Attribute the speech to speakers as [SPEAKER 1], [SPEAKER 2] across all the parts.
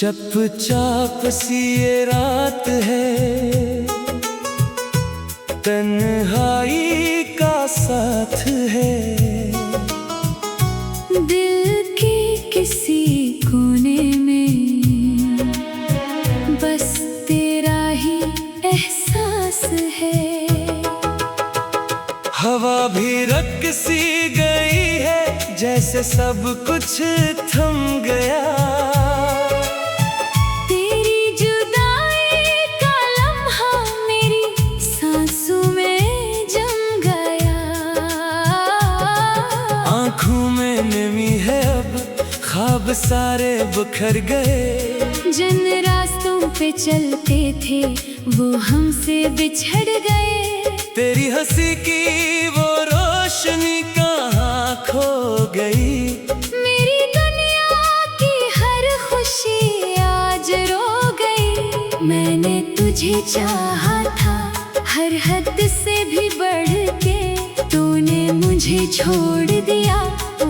[SPEAKER 1] चुपचाप सी ये रात है, तन्हाई का साथ है।
[SPEAKER 2] दिल के किसी कोने में बस तेरा ही एहसास है।
[SPEAKER 1] हवा भी रक सी गई है, जैसे सब कुछ थम गया।
[SPEAKER 2] तेरी जुदाई का लम्हा मेरी सांसों में जम गया।
[SPEAKER 1] आँखों में नमी है अब, ख्वाब सारे बिखर गए।
[SPEAKER 2] जिन रास्तों पे चलते थे वो हमसे बिछड़ गए।
[SPEAKER 1] तेरी हंसी की वो रोशनी कहाँ खो गई।
[SPEAKER 2] मेरी दुनिया की हर खुशी आज रो गई। मैंने तुझे चाहा था हर हद से भी बढ़ के, तूने मुझे छोड़ दिया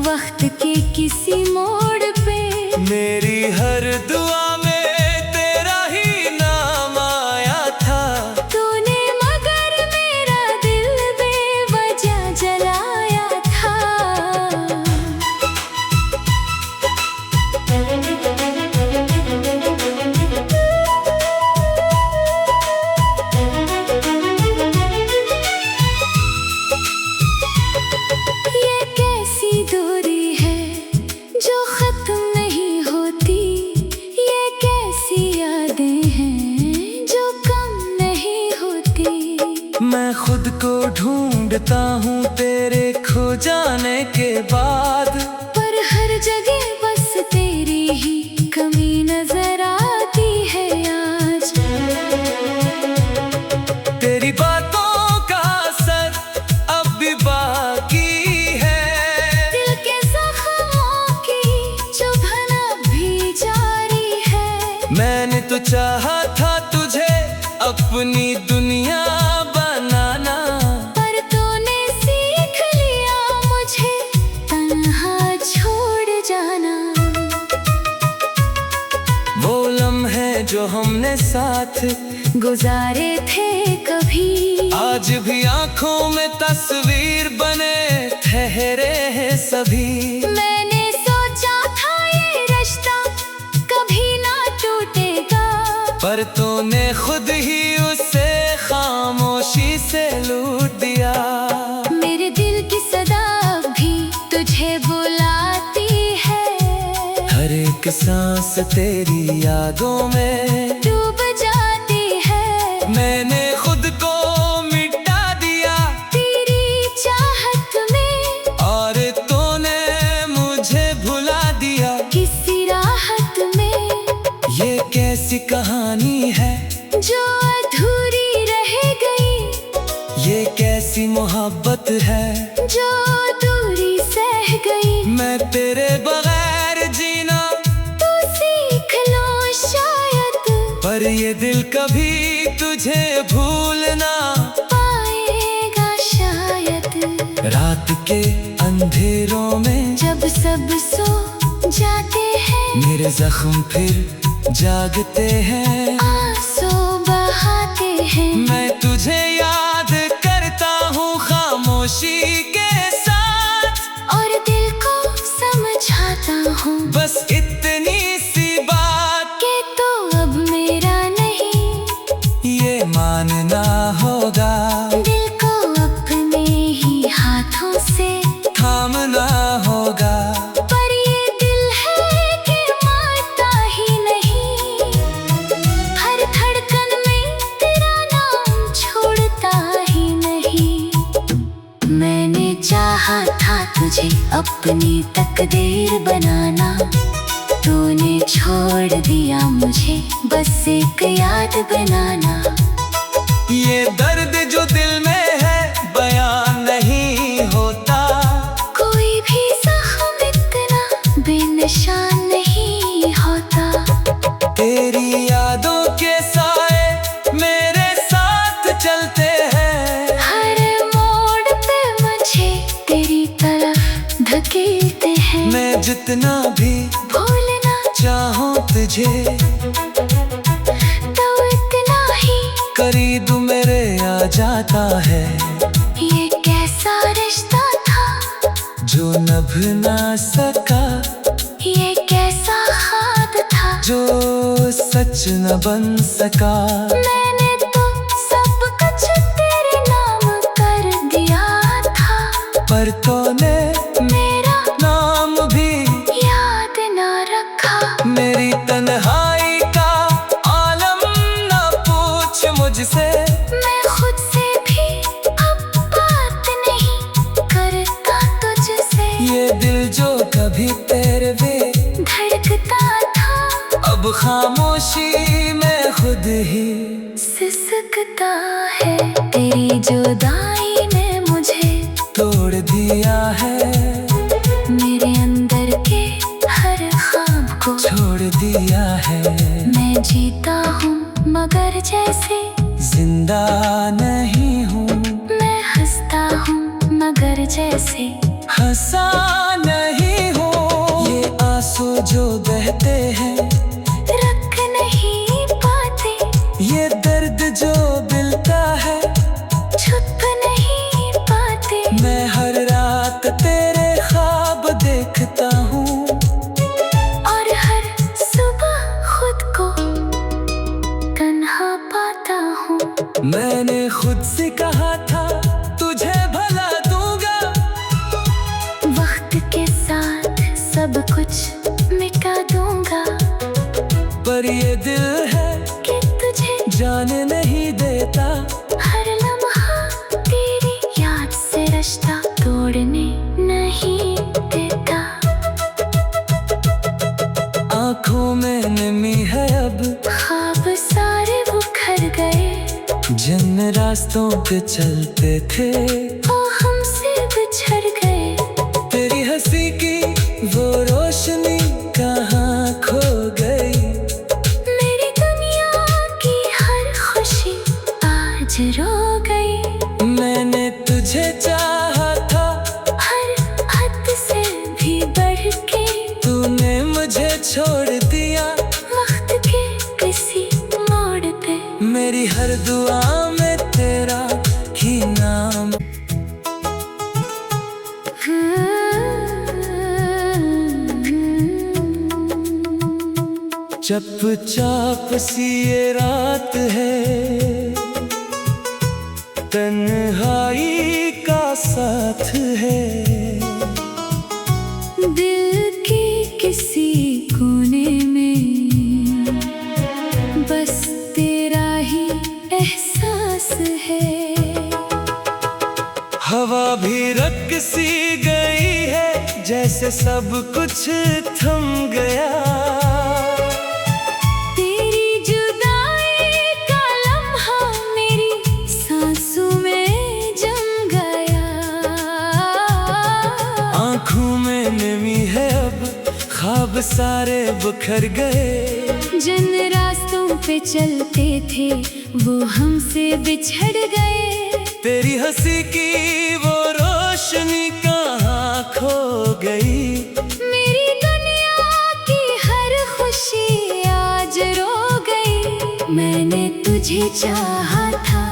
[SPEAKER 2] वक्त के किसी मोड़ पे।
[SPEAKER 1] मेरी हर दुआ में तेरा ही नाम आया था।
[SPEAKER 2] तूने मगर मेरा दिल बेवजह जलाया था। ये कैसी दूरी है जो खत्म नहीं होती। ये कैसी यादें हैं जो कम नहीं होती।
[SPEAKER 1] मैं खुद को ढूंढता हूँ तेरे खो जाने के बाद,
[SPEAKER 2] पर हर जगह बस तेरी ही कमी नजर आती है आज।
[SPEAKER 1] तेरी बातों का असर अब भी बाकी है।
[SPEAKER 2] दिल के जख्मों की चुभन अब भी जारी है।
[SPEAKER 1] मैंने तो चाहा था तुझे अपनी दुनिया बनाना,
[SPEAKER 2] पर तूने सीख लिया मुझे तन्हा छोड़ जाना।
[SPEAKER 1] वो लम्हे जो हमने साथ
[SPEAKER 2] गुजारे थे कभी,
[SPEAKER 1] आज भी आंखों में तस्वीर बने ठहरे हैं सभी।
[SPEAKER 2] मैंने सोचा था ये रिश्ता कभी ना टूटेगा,
[SPEAKER 1] पर तूने खुद ही उसे खामोशी से लूट दिया।
[SPEAKER 2] मेरे दिल की सदा भी तुझे बुलाती है।
[SPEAKER 1] हर एक सांस तेरी यादों में
[SPEAKER 2] डूब जाती है।
[SPEAKER 1] मैंने खुद को मिटा दिया
[SPEAKER 2] तेरी चाहत में,
[SPEAKER 1] और तूने मुझे भुला दिया
[SPEAKER 2] किसी राहत में।
[SPEAKER 1] ये कैसी कहानी है
[SPEAKER 2] जो अधूरी रह गई,
[SPEAKER 1] ये कैसी मोहब्बत है
[SPEAKER 2] जो दूरी सह गई।
[SPEAKER 1] मैं तेरे बगैर जीना
[SPEAKER 2] तू सीख लो शायद,
[SPEAKER 1] पर ये दिल कभी तुझे भूलना
[SPEAKER 2] पाएगा शायद।
[SPEAKER 1] रात के अंधेरों में
[SPEAKER 2] जब सब सो जाते हैं,
[SPEAKER 1] मेरे जख्म फिर जागते हैं।
[SPEAKER 2] आंसू बहाते हैं।
[SPEAKER 1] मैं तुझे याद करता हूँ खामोशी के साथ,
[SPEAKER 2] और दिल को समझाता हूँ
[SPEAKER 1] बस इतनी सी बात
[SPEAKER 2] कि तू अब मेरा नहीं।
[SPEAKER 1] ये मानना होगा,
[SPEAKER 2] दिल को अपने ही हाथों से
[SPEAKER 1] थामना होगा।
[SPEAKER 2] पर ये दिल है कि मानता ही नहीं। हर धड़कन में तेरा नाम छोड़ता ही नहीं। मैंने चाहा था तुझे अपनी तकदीर बनाना, तूने छोड़ दिया मुझे बस एक याद बनाना।
[SPEAKER 1] ये दर्द जो दिल में है बयान नहीं होता।
[SPEAKER 2] कोई भी जख्म इतना बेनिशान नहीं होता।
[SPEAKER 1] तेरी यादों के साए मेरे साथ चलते हैं।
[SPEAKER 2] हर मोड़ पे मुझे तेरी तरफ धकेलते हैं।
[SPEAKER 1] मैं जितना भी
[SPEAKER 2] भूलना
[SPEAKER 1] चाहूं तुझे
[SPEAKER 2] तो इतना ही
[SPEAKER 1] करीब मेरे आ जाता है।
[SPEAKER 2] ये कैसा रिश्ता था
[SPEAKER 1] जो नभ ना सका,
[SPEAKER 2] ये कैसा खाब था
[SPEAKER 1] जो सच न बन सका।
[SPEAKER 2] मैंने तो सब कुछ तेरे नाम कर दिया था,
[SPEAKER 1] पर तूने
[SPEAKER 2] मेरा
[SPEAKER 1] नाम भी
[SPEAKER 2] याद न रखा।
[SPEAKER 1] मेरी तन्हाई का आलम न पूछ मुझसे,
[SPEAKER 2] मैं खुद से भी अब बात नहीं करता तुझसे।
[SPEAKER 1] ये दिल जो कभी तेरे वे
[SPEAKER 2] धड़कता था
[SPEAKER 1] अब खामोशी में खुद ही
[SPEAKER 2] सिसकता है। तेरी जुदाई ने मुझे
[SPEAKER 1] तोड़ दिया है,
[SPEAKER 2] मेरे अंदर के हर ख्वाब को
[SPEAKER 1] छोड़ दिया है।
[SPEAKER 2] मैं जीता हूँ मगर जैसे
[SPEAKER 1] जिंदा नहीं हूँ,
[SPEAKER 2] मैं हंसता हूँ मगर जैसे
[SPEAKER 1] हंसा नहीं हूँ। ये आंसू जो बहते हैं
[SPEAKER 2] रख नहीं पाते,
[SPEAKER 1] ये दर्द जो मिलता है
[SPEAKER 2] छुप नहीं पाते।
[SPEAKER 1] मैं हर रात तेरे ख्वाब देखता हूँ,
[SPEAKER 2] और हर सुबह खुद को तन्हा पाता हूँ।
[SPEAKER 1] मैंने खुद से कहा था तुझे भला दूंगा,
[SPEAKER 2] वक्त के साथ सब कुछ मिटा दूंगा,
[SPEAKER 1] पर ये दिल है
[SPEAKER 2] कि तुझे
[SPEAKER 1] जाने नहीं देता।
[SPEAKER 2] हर लम्हा तेरी याद से रिश्ता तोड़ने नहीं देता।
[SPEAKER 1] आंखों में नमी है अब,
[SPEAKER 2] ख्वाब सारे बिखर गए,
[SPEAKER 1] जिन रास्तों पे चलते थे
[SPEAKER 2] वो हमसे बिछड़ गए।
[SPEAKER 1] तेरी हंसी की वो रोशनी कहाँ खो गई।
[SPEAKER 2] मेरी दुनिया की हर खुशी आज रो गई।
[SPEAKER 1] मैंने तुझे चाहा था
[SPEAKER 2] हर हद से भी बढ़ के,
[SPEAKER 1] तूने मुझे छोड़ दिया
[SPEAKER 2] वक्त के किसी मोड़ पे।
[SPEAKER 1] मेरी हर दुआ में तेरा ही नाम। चुपचाप सी ये रात है, तन्हाई का साथ है।
[SPEAKER 2] दिल के किसी कोने में बस तेरा ही एहसास है।
[SPEAKER 1] हवा भी रक सी गई है, जैसे सब कुछ थम गया।
[SPEAKER 2] तेरी जुदाई का लम्हा मेरी सांसों में जम गया।
[SPEAKER 1] आंखों में नमी है अब, ख्वाब सारे बिखर गए।
[SPEAKER 2] जिन रास्तों पे चलते थे वो हमसे बिछड़ गए।
[SPEAKER 1] तेरी हंसी की वो रोशनी कहाँ खो गई।
[SPEAKER 2] मेरी दुनिया की हर खुशी आज रो गई। मैंने तुझे चाहा था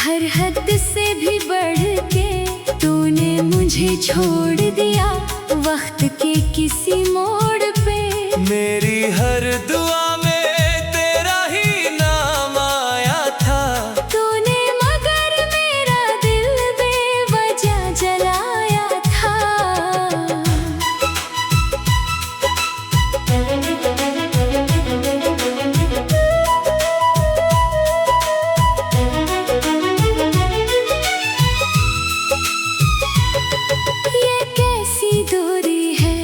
[SPEAKER 2] हर हद से भी बढ़ के, तूने मुझे छोड़ दिया वक्त के किसी मोड़ पे।
[SPEAKER 1] मेरी हर दुआ में तेरा ही नाम आया था,
[SPEAKER 2] तूने मगर मेरा दिल बेवजह जलाया था। ये कैसी दूरी है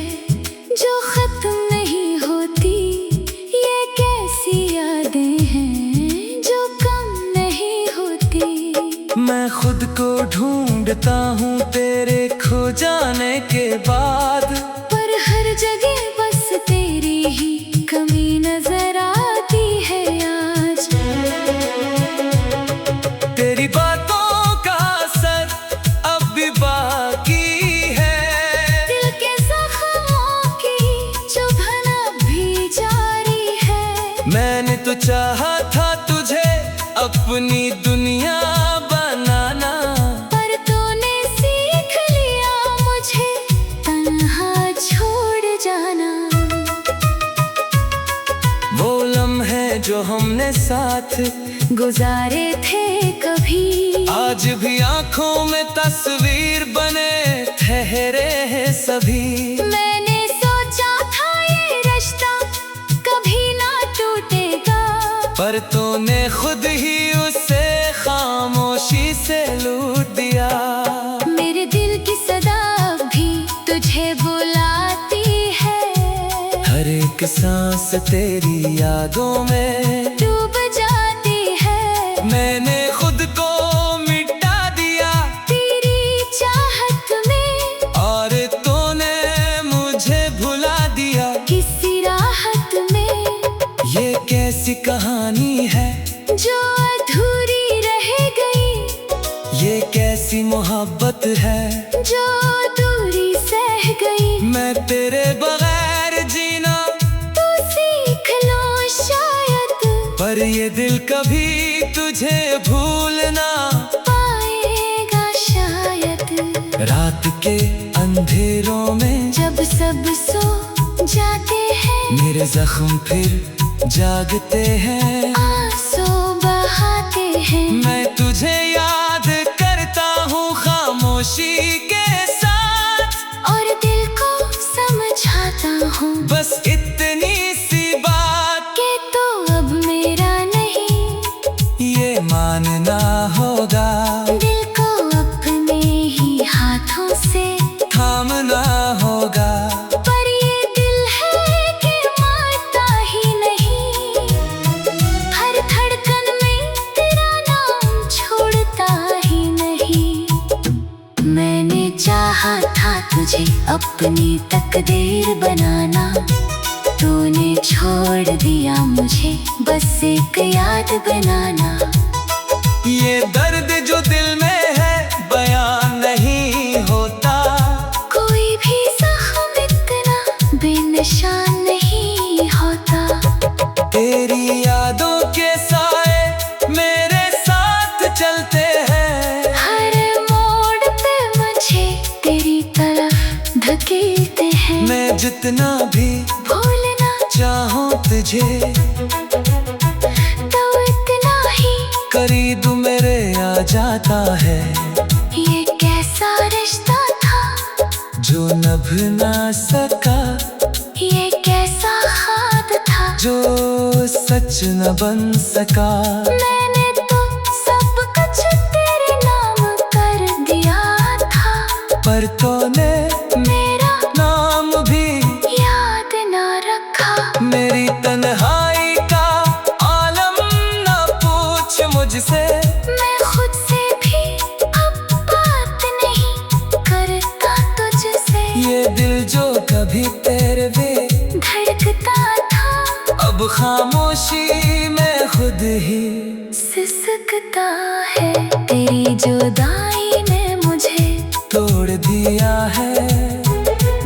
[SPEAKER 2] जो खत्म नहीं होती, ये कैसी यादें हैं जो कम नहीं होती।
[SPEAKER 1] मैं खुद को ढूंढता हूँ तेरे खो जाने के बाद,
[SPEAKER 2] पर हर जगह बस तेरी ही कमी नजर आती है आज।
[SPEAKER 1] तेरी बातों का असर अब भी बाकी है।
[SPEAKER 2] दिल के जख्मों की चुभन भी जारी है।
[SPEAKER 1] अपनी दुनिया बनाना।
[SPEAKER 2] पर तूने सीख लिया मुझे तन्हा छोड़ जाना।
[SPEAKER 1] वो लम्हे जो हमने साथ
[SPEAKER 2] गुजारे थे कभी,
[SPEAKER 1] आज भी आंखों में तस्वीर बने ठहरे हैं सभी।
[SPEAKER 2] मैंने सोचा था ये रिश्ता कभी ना टूटेगा,
[SPEAKER 1] पर तूने खुद ही उसे खामोशी से लूट दिया।
[SPEAKER 2] मेरे दिल की सदा भी तुझे बुलाती है,
[SPEAKER 1] हर एक सांस तेरी यादों में
[SPEAKER 2] डूब जाती है।
[SPEAKER 1] मैंने खुद को मिटा दिया
[SPEAKER 2] तेरी चाहत में,
[SPEAKER 1] और तूने मुझे भुला दिया
[SPEAKER 2] किसी राहत में।
[SPEAKER 1] ये कैसी कहानी है
[SPEAKER 2] जो अधूरी रह गई,
[SPEAKER 1] ये कैसी मोहब्बत है
[SPEAKER 2] जो दूरी सह गई।
[SPEAKER 1] मैं तेरे बगैर जीना
[SPEAKER 2] तू सीख लो शायद,
[SPEAKER 1] पर ये दिल कभी तुझे भूलना
[SPEAKER 2] पाएगा शायद।
[SPEAKER 1] रात के अंधेरों में
[SPEAKER 2] जब सब सो जाते हैं,
[SPEAKER 1] मेरे जख्म फिर जागते हैं।
[SPEAKER 2] आंसू बहाते हैं,
[SPEAKER 1] मैं तुझे याद करता हूँ खामोशी के साथ,
[SPEAKER 2] और दिल को समझाता हूँ
[SPEAKER 1] बस इतनी सी बात
[SPEAKER 2] कि तू अब मेरा नहीं।
[SPEAKER 1] ये मानना होगा,
[SPEAKER 2] दिल को अपने ही हाथों से
[SPEAKER 1] थामना होगा।
[SPEAKER 2] पर ये दिल है कि मानता ही नहीं, हर धड़कन में तेरा नाम छोड़ता ही नहीं। मैंने चाहा था तुझे अपनी तकदीर बनाना, तूने छोड़ दिया मुझे बस एक याद बनाना।
[SPEAKER 1] ये दर्द जो दिल में है बयान नहीं होता,
[SPEAKER 2] कोई भी जख्म इतना बेनिशान नहीं होता।
[SPEAKER 1] तेरी यादों के साए मेरे साथ चलते हैं,
[SPEAKER 2] हर मोड़ पे मुझे तेरी तरफ धकेलते हैं।
[SPEAKER 1] मैं जितना भी
[SPEAKER 2] भूलना
[SPEAKER 1] चाहूं तुझे,
[SPEAKER 2] तो इतना ही
[SPEAKER 1] करीब मेरे आ जाता है।
[SPEAKER 2] ये कैसा रिश्ता था
[SPEAKER 1] जो नभ ना सका,
[SPEAKER 2] ये कैसा खाब था
[SPEAKER 1] जो सच न बन सका।
[SPEAKER 2] मैंने तो सब कुछ तेरे नाम कर दिया था,
[SPEAKER 1] पर तूने
[SPEAKER 2] मेरा
[SPEAKER 1] नाम भी
[SPEAKER 2] याद ना रखा।
[SPEAKER 1] मेरी तन्हाई का आलम न पूछ मुझसे,
[SPEAKER 2] मैं खुद से भी अब बात नहीं करता तुझसे।
[SPEAKER 1] ये दिल जो कभी तेरे वे
[SPEAKER 2] धड़कता था,
[SPEAKER 1] अब खामोशी में खुद ही
[SPEAKER 2] सिसकता है। तेरी जुदाई ने मुझे
[SPEAKER 1] तोड़ दिया है,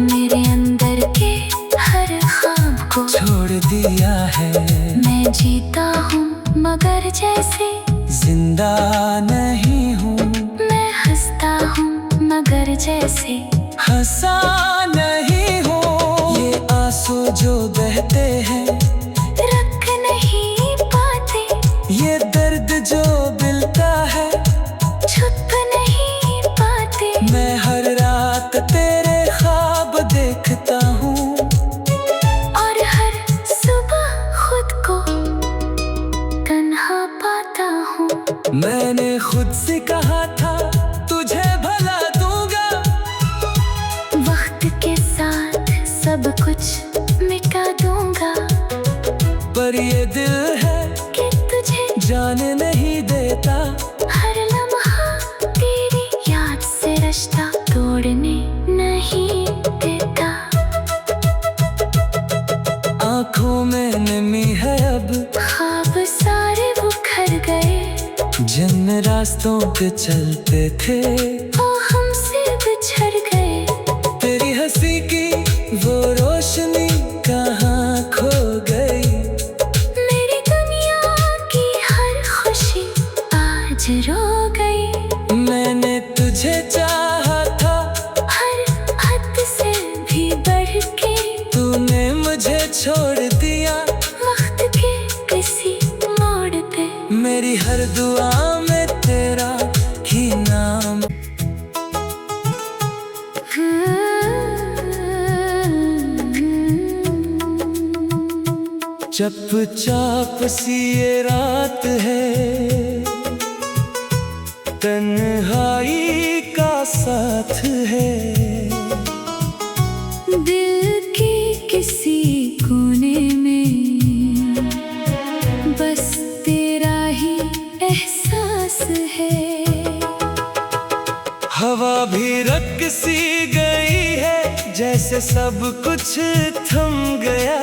[SPEAKER 2] मेरे अंदर के हर ख्वाब को
[SPEAKER 1] छोड़ दिया है।
[SPEAKER 2] मैं जीता हूँ मगर जैसे
[SPEAKER 1] जिंदा नहीं हूँ,
[SPEAKER 2] मैं हंसता हूँ मगर जैसे
[SPEAKER 1] हंसा नहीं हूँ। ये आंसू जो बहते हैं
[SPEAKER 2] रख नहीं पाते,
[SPEAKER 1] ये दर्द जो मिलता है
[SPEAKER 2] छुप नहीं पाते।
[SPEAKER 1] मैं हर रात तेरे ख्वाब देखता हूँ,
[SPEAKER 2] और हर सुबह खुद को तन्हा पाता हूँ।
[SPEAKER 1] मैंने खुद से कहा था तुझे भला दूंगा,
[SPEAKER 2] वक्त के साथ सब कुछ मिटा दूंगा,
[SPEAKER 1] पर ये दिल है
[SPEAKER 2] कि तुझे
[SPEAKER 1] जाने नहीं देता।
[SPEAKER 2] हर लम्हा तेरी याद से रिश्ता तोड़ने नहीं देता।
[SPEAKER 1] आंखों में नमी है अब,
[SPEAKER 2] ख्वाब सारे बिखर गए,
[SPEAKER 1] जिन रास्तों पे चलते थे
[SPEAKER 2] वो हमसे बिछड़ गए।
[SPEAKER 1] तेरी हंसी की वो रोशनी कहाँ खो गई।
[SPEAKER 2] मेरी दुनिया की हर खुशी
[SPEAKER 1] हर दुआ में तेरा ही नाम। चुपचाप सी ये रात है, तन्हाई का साथ है।
[SPEAKER 2] दिल के किसी कोने में बस तेरा ही एहसास है।
[SPEAKER 1] हवा भी रक सी गई है, जैसे सब कुछ थम गया।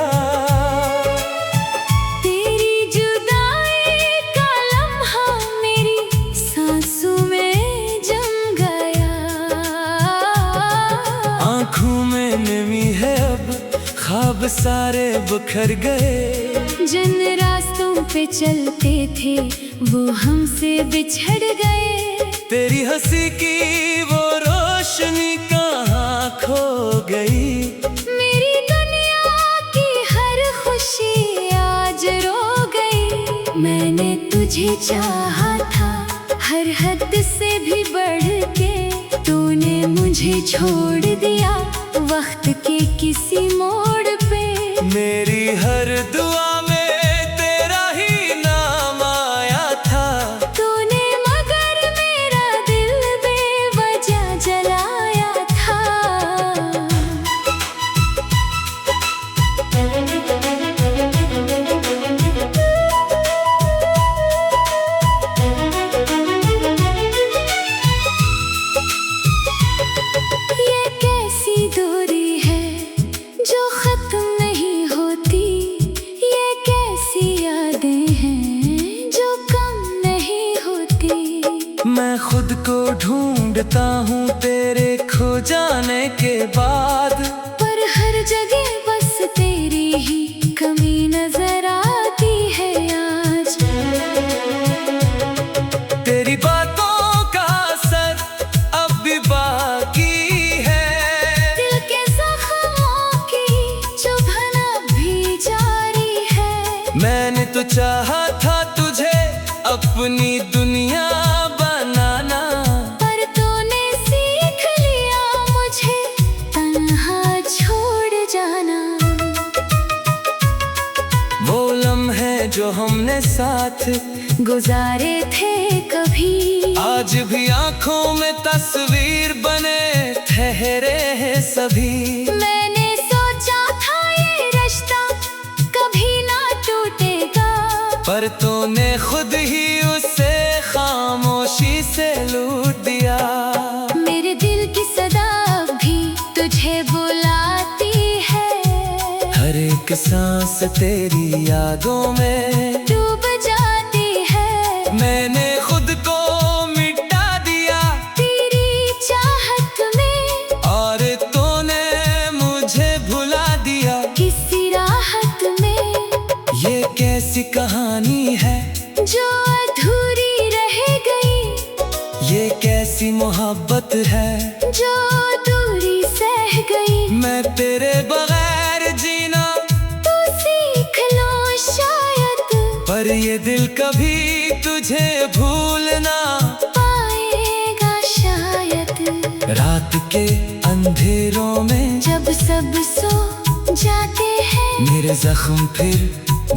[SPEAKER 2] तेरी जुदाई का लम्हा मेरी सांसों में जम गया।
[SPEAKER 1] आँखों में नमी है अब, ख्वाब सारे बिखर गए।
[SPEAKER 2] जिन रास्तों पे चलते थे वो हमसे बिछड़ गए।
[SPEAKER 1] तेरी हंसी की वो रोशनी कहाँ खो गई।
[SPEAKER 2] मेरी दुनिया की हर खुशी आज रो गई। मैंने तुझे चाहा था हर हद से भी बढ़ के, तूने मुझे छोड़ दिया वक्त के किसी मोड़ पे।
[SPEAKER 1] मेरी हर दुआ में तेरा ही नाम आया था।
[SPEAKER 2] तूने मगर मेरा दिल बेवजह जलाया था। ये कैसी दूरी है जो खत्म नहीं होती। ये कैसी यादें हैं जो कम नहीं होती।
[SPEAKER 1] मैं खुद को ढूंढता हूँ तेरे खो जाने के बाद।
[SPEAKER 2] पर हर जगह बस तेरी ही कमी नजर आती है आज।
[SPEAKER 1] तेरी बातों का असर अब भी बाकी है।
[SPEAKER 2] दिल के जख्मों की चुभन भी जारी है।
[SPEAKER 1] मैंने तो चाहा था तुझे अपनी दुनिया बनाना,
[SPEAKER 2] पर तूने सीख लिया मुझे तन्हा छोड़ जाना।
[SPEAKER 1] वो लम्हे जो हमने साथ
[SPEAKER 2] गुजारे थे कभी,
[SPEAKER 1] आज भी आंखों में तस्वीर बने ठहरे हैं सभी।
[SPEAKER 2] मैंने सोचा था ये रिश्ता कभी ना टूटेगा,
[SPEAKER 1] पर तूने खुद ही उसे खामोशी से लूट दिया।
[SPEAKER 2] मेरे दिल की सदा भी तुझे बुलाती है।
[SPEAKER 1] हर एक सांस तेरी यादों में
[SPEAKER 2] डूब जाती है।
[SPEAKER 1] मैंने खुद को मिटा दिया
[SPEAKER 2] तेरी चाहत में,
[SPEAKER 1] और तूने मुझे भुला दिया
[SPEAKER 2] किसी राहत में।
[SPEAKER 1] ये कैसी कहानी है
[SPEAKER 2] जो अधूरी रह गई।
[SPEAKER 1] ये कैसी मोहब्बत है
[SPEAKER 2] जो दूरी सह गई।
[SPEAKER 1] मैं तेरे बगैर जीना
[SPEAKER 2] तू सीख लो शायद,
[SPEAKER 1] पर ये दिल कभी तुझे भूलना
[SPEAKER 2] पाएगा शायद।
[SPEAKER 1] रात के अंधेरों में
[SPEAKER 2] जब सब सो जाते हैं,
[SPEAKER 1] मेरे जख्म फिर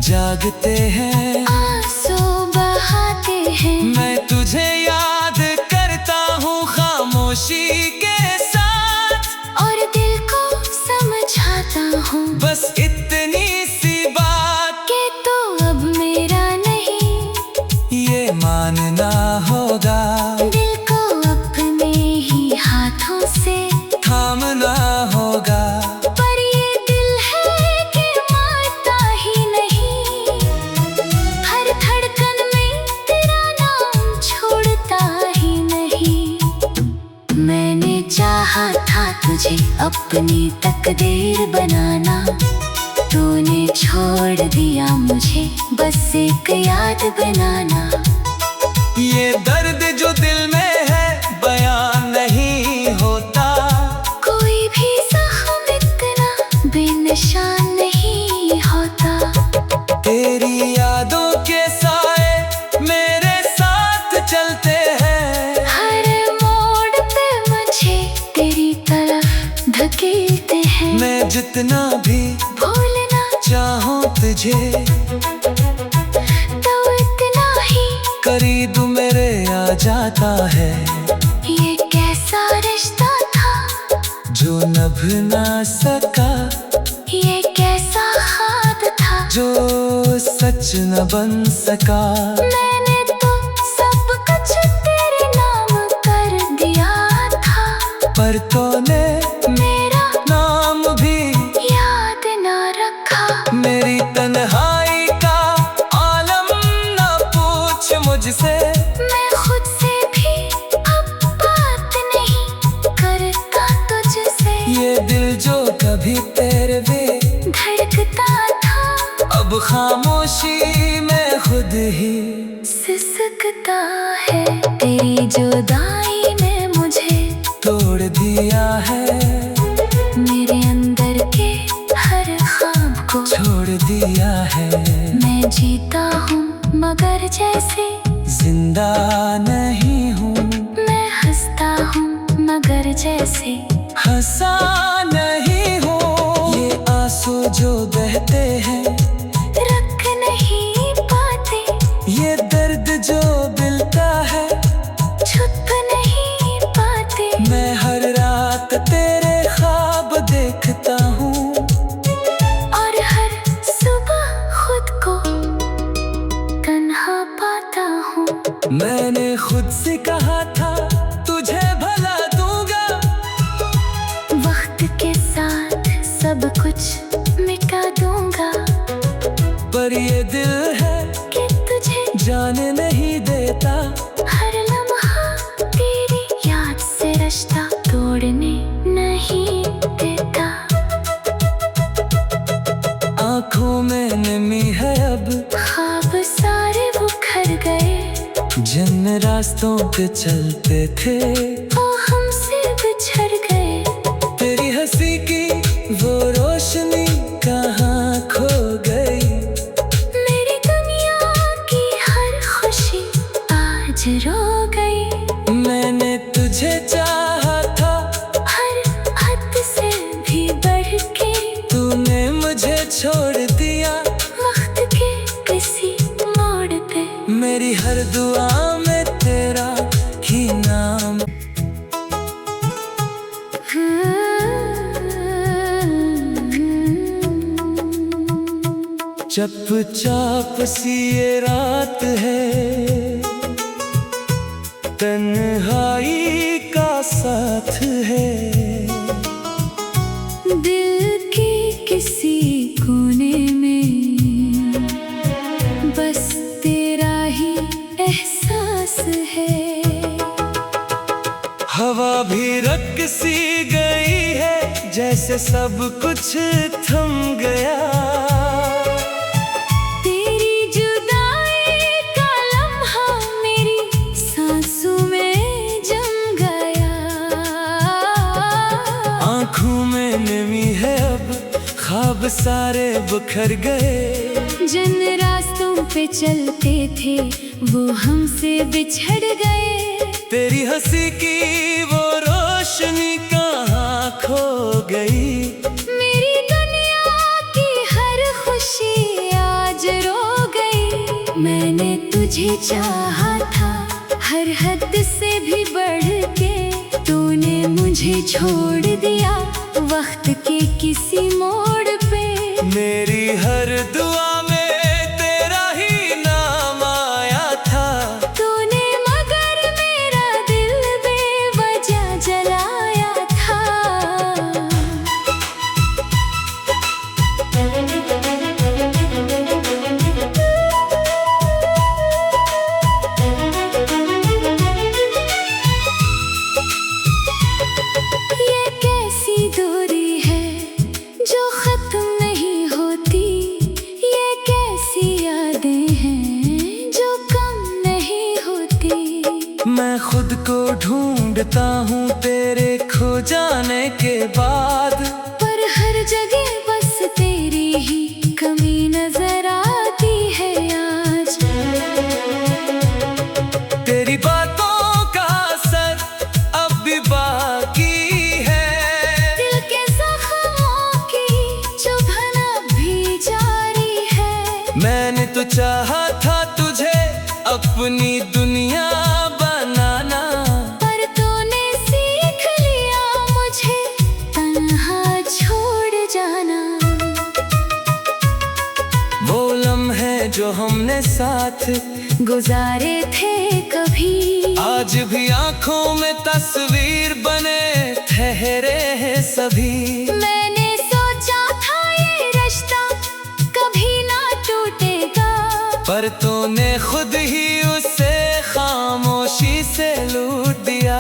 [SPEAKER 1] जागते हैं।
[SPEAKER 2] आंसू बहाते हैं।
[SPEAKER 1] मैं तुझे याद करता हूँ खामोशी के साथ,
[SPEAKER 2] और दिल को समझाता हूँ
[SPEAKER 1] बस इतनी सी बात
[SPEAKER 2] कि तू अब मेरा नहीं।
[SPEAKER 1] ये मानना होगा,
[SPEAKER 2] दिल को अपने ही हाथों से
[SPEAKER 1] थामना होगा।
[SPEAKER 2] पर ये दिल है कि मानता ही नहीं। हर धड़कन में तेरा नाम छोड़ता ही नहीं। मैंने चाहा था तुझे अपनी तकदीर बनाना, तूने छोड़ दिया मुझे बस एक याद बनाना।
[SPEAKER 1] ये दर्द जो दिल में है बयान नहीं होता।
[SPEAKER 2] कोई भी जख्म इतना बेनिशान नहीं होता।
[SPEAKER 1] तेरी यादों के साए मेरे
[SPEAKER 2] धकेलते हैं।
[SPEAKER 1] मैं जितना भी
[SPEAKER 2] भूलना
[SPEAKER 1] चाहूं तुझे,
[SPEAKER 2] तो इतना ही
[SPEAKER 1] करीब मेरे आ जाता है।
[SPEAKER 2] ये कैसा रिश्ता था
[SPEAKER 1] जो नभ ना सका,
[SPEAKER 2] ये कैसा ख्वाब था
[SPEAKER 1] जो सच न बन सका।
[SPEAKER 2] मैंने तो सब कुछ तेरे नाम कर दिया था,
[SPEAKER 1] पर तूने
[SPEAKER 2] मेरा
[SPEAKER 1] नाम भी
[SPEAKER 2] याद ना रखा।
[SPEAKER 1] मेरी तन्हाई का आलम ना पूछ मुझसे,
[SPEAKER 2] मैं खुद से भी अब बात नहीं करता तुझसे।
[SPEAKER 1] ये दिल जो कभी तेरे भी
[SPEAKER 2] धड़कता था,
[SPEAKER 1] अब खामोशी में खुद ही
[SPEAKER 2] सिसकता है। तेरी जुदाई ने मुझे
[SPEAKER 1] तोड़ दिया है,
[SPEAKER 2] मेरे अंदर के हर ख्वाब को
[SPEAKER 1] छोड़ दिया है।
[SPEAKER 2] मैं जीता हूँ मगर जैसे
[SPEAKER 1] जिंदा नहीं हूँ,
[SPEAKER 2] मैं हंसता हूँ मगर जैसे
[SPEAKER 1] हंसा नहीं हूँ। ये आंसू जो बहते हैं
[SPEAKER 2] रख नहीं पाते,
[SPEAKER 1] ये दर्द जो दिल का है
[SPEAKER 2] छुप नहीं पाते।
[SPEAKER 1] मैं हर रात तेरे ख्वाब देखता हूँ,
[SPEAKER 2] और हर सुबह खुद को तन्हा पाता हूँ।
[SPEAKER 1] मैंने खुद से कहा था तुझे भला दूंगा,
[SPEAKER 2] वक्त के साथ सब कुछ मिटा दूंगा,
[SPEAKER 1] पर ये दिल है
[SPEAKER 2] कि तुझे
[SPEAKER 1] जाने नहीं देता।
[SPEAKER 2] हर लम्हा तेरी याद से रिश्ता तोड़ने नहीं देता।
[SPEAKER 1] आंखों में नमी है अब,
[SPEAKER 2] ख्वाब सारे बिखर गए,
[SPEAKER 1] जिन रास्तों पे चलते थे
[SPEAKER 2] वो हमसे बिछड़ गए।
[SPEAKER 1] तेरी हंसी की वो रोशनी कहाँ खो गई।
[SPEAKER 2] मेरी दुनिया की हर खुशी आज रो गई।
[SPEAKER 1] मैंने तुझे चाहा था
[SPEAKER 2] हर हद से भी बढ़ के,
[SPEAKER 1] तूने मुझे छोड़ दिया
[SPEAKER 2] वक्त के किसी मोड़ पे।
[SPEAKER 1] मेरी हर दुआ में तेरा ही नाम। चुपचाप सी ये रात है, तन्हाई का साथ है।
[SPEAKER 2] दिल के किसी कोने में बस तेरा ही एहसास है।
[SPEAKER 1] हवा भी रक सी गई है, जैसे सब कुछ थम गया।
[SPEAKER 2] तेरी जुदाई का लम्हा मेरी सांसों में जम गया।
[SPEAKER 1] आंखों में नमी है अब, ख्वाब सारे बिखर गए।
[SPEAKER 2] जिन रास्तों पे चलते थे वो हमसे बिछड़ गए।
[SPEAKER 1] तेरी हंसी की वो रोशनी कहाँ खो गई।
[SPEAKER 2] मेरी दुनिया की हर खुशी आज रो गई। मैंने तुझे चाहा था हर हद से भी बढ़ के, तूने मुझे छोड़ दिया वक्त के किसी मोड़ पे।
[SPEAKER 1] मेरी हर दुआ में तेरा ही नाम आया था,
[SPEAKER 2] तूने मगर मेरा दिल बेवजह जलाया था। ये कैसी दूरी है जो खत्म नहीं होती, ये कैसी यादें हैं जो कम नहीं होती।
[SPEAKER 1] मैं खुद को ढूंढता हूँ तेरे खो जाने के बाद,
[SPEAKER 2] पर हर जगह बस तेरी ही कमी नजर आती है आज।
[SPEAKER 1] तेरी बातों का असर अब भी बाकी है।
[SPEAKER 2] दिल के
[SPEAKER 1] चाहा था तुझे अपनी दुनिया बनाना,
[SPEAKER 2] पर तूने सीख लिया मुझे तन्हा छोड़ जाना।
[SPEAKER 1] वो लम्हे जो हमने साथ
[SPEAKER 2] गुजारे थे कभी,
[SPEAKER 1] आज भी आंखों में तस्वीर बने ठहरे हैं सभी।
[SPEAKER 2] मैंने सोचा था ये रिश्ता कभी ना टूटेगा,
[SPEAKER 1] पर तूने खुद ही उसे खामोशी से लूट दिया।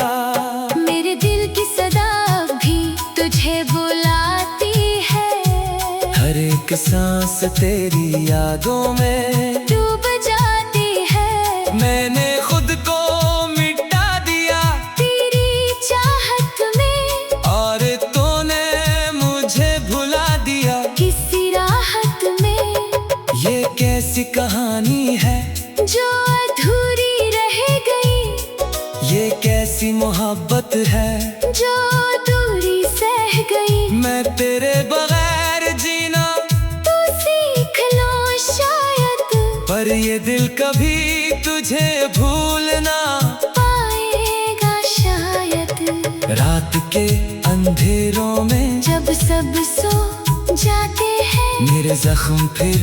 [SPEAKER 2] मेरे दिल की सदा भी तुझे बुलाती है,
[SPEAKER 1] हर एक सांस तेरी यादों में
[SPEAKER 2] डूब जाती है।
[SPEAKER 1] मैंने खुद को मिटा दिया
[SPEAKER 2] तेरी चाहत में,
[SPEAKER 1] और तूने मुझे भुला दिया
[SPEAKER 2] किसी राहत में।
[SPEAKER 1] ये कैसी कहानी है
[SPEAKER 2] जो अधूरी रह गई,
[SPEAKER 1] ये कैसी मोहब्बत है
[SPEAKER 2] जो दूरी सह गई।
[SPEAKER 1] मैं तेरे बगैर जीना
[SPEAKER 2] तू सीख लो शायद,
[SPEAKER 1] पर ये दिल कभी तुझे भूल ना
[SPEAKER 2] पाएगा शायद।
[SPEAKER 1] रात के अंधेरों में
[SPEAKER 2] जब सब सो जाते हैं,
[SPEAKER 1] मेरे जख्म फिर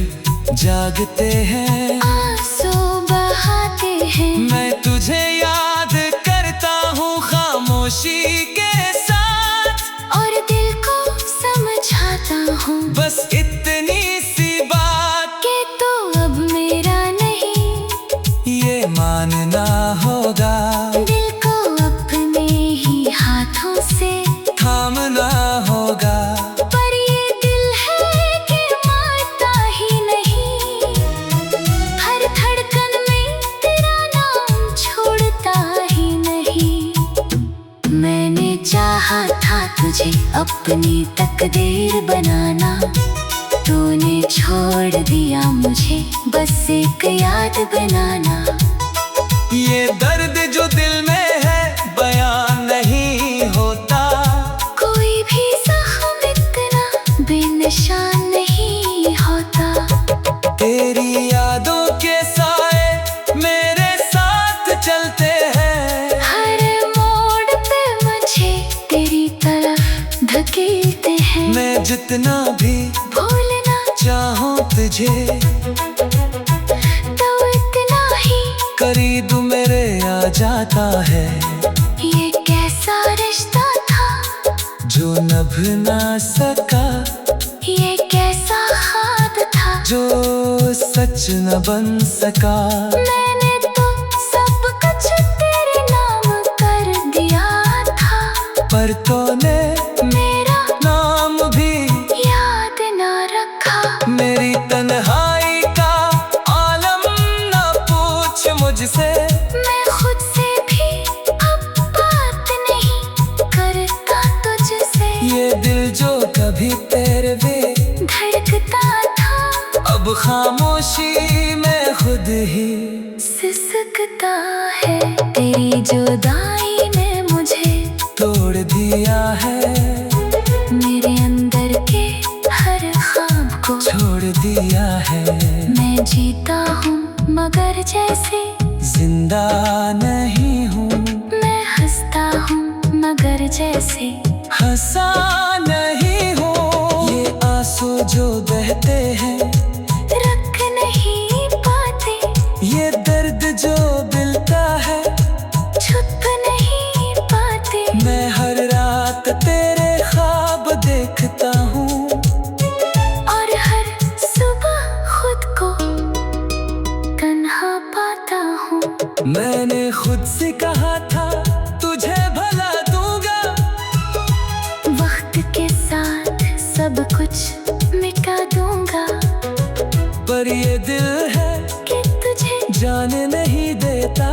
[SPEAKER 1] जागते हैं।
[SPEAKER 2] आंसू बहाते हैं,
[SPEAKER 1] मैं तुझे याद करता हूँ खामोशी के साथ,
[SPEAKER 2] और दिल को समझाता हूँ
[SPEAKER 1] बस इतनी सी बात
[SPEAKER 2] कि तू अब मेरा नहीं।
[SPEAKER 1] ये मानना होगा,
[SPEAKER 2] दिल को अपने ही हाथों से
[SPEAKER 1] थामना होगा।
[SPEAKER 2] पर ये दिल है कि मारता ही नहीं, हर धड़कन में तेरा नाम छोड़ता ही नहीं। मैंने चाहा था तुझे अपनी तकदीर बनाना, तूने छोड़ दिया मुझे बस एक याद बनाना।
[SPEAKER 1] ये दर्द जो दिल में है बयान नहीं होता,
[SPEAKER 2] कोई भी जख्म इतना बेनिशान नहीं होता।
[SPEAKER 1] तेरी यादों के साए मेरे साथ चलते हैं,
[SPEAKER 2] हर मोड़ पे मुझे तेरी तरफ धकेलते हैं।
[SPEAKER 1] मैं जितना भी
[SPEAKER 2] भूलना
[SPEAKER 1] चाहूं तुझे
[SPEAKER 2] तो इतना ही
[SPEAKER 1] करीब मेरे आ जाता है।
[SPEAKER 2] ये कैसा रिश्ता था
[SPEAKER 1] जो नभ ना सका,
[SPEAKER 2] ये कैसा ख्वाब था
[SPEAKER 1] जो सच न बन सका।
[SPEAKER 2] मैंने तो सब कुछ तेरे नाम कर दिया था,
[SPEAKER 1] पर तूने
[SPEAKER 2] मेरा
[SPEAKER 1] नाम भी
[SPEAKER 2] याद ना रखा।
[SPEAKER 1] मेरी तन्हाई का आलम ना पूछ मुझसे,
[SPEAKER 2] मैं खुद से भी अब बात नहीं करता तुझसे।
[SPEAKER 1] ये दिल जो कभी तेरे भी
[SPEAKER 2] धड़कता था,
[SPEAKER 1] अब खामोशी में खुद ही
[SPEAKER 2] सिसकता है। तेरी जुदाई ने मुझे
[SPEAKER 1] तोड़ दिया है,
[SPEAKER 2] मेरे अंदर के हर ख्वाब को
[SPEAKER 1] छोड़ दिया है।
[SPEAKER 2] मैं जीता हूँ मगर जैसे
[SPEAKER 1] जिंदा नहीं हूँ,
[SPEAKER 2] मैं हंसता हूँ मगर जैसे
[SPEAKER 1] हंसा नहीं हूँ। ये आंसू जो बहते हैं
[SPEAKER 2] रख नहीं पाते,
[SPEAKER 1] ये दर्द जो मिलता है
[SPEAKER 2] छुप नहीं पाते।
[SPEAKER 1] मैं हर रात तेरे ख्वाब देखता हूँ,
[SPEAKER 2] और हर सुबह खुद को तन्हा पाता हूँ।
[SPEAKER 1] मैंने खुद से कहा था तुझे भला दूंगा,
[SPEAKER 2] वक्त के साथ सब कुछ मिटा दूंगा,
[SPEAKER 1] पर ये दिल है
[SPEAKER 2] कि तुझे
[SPEAKER 1] जाने नहीं देता।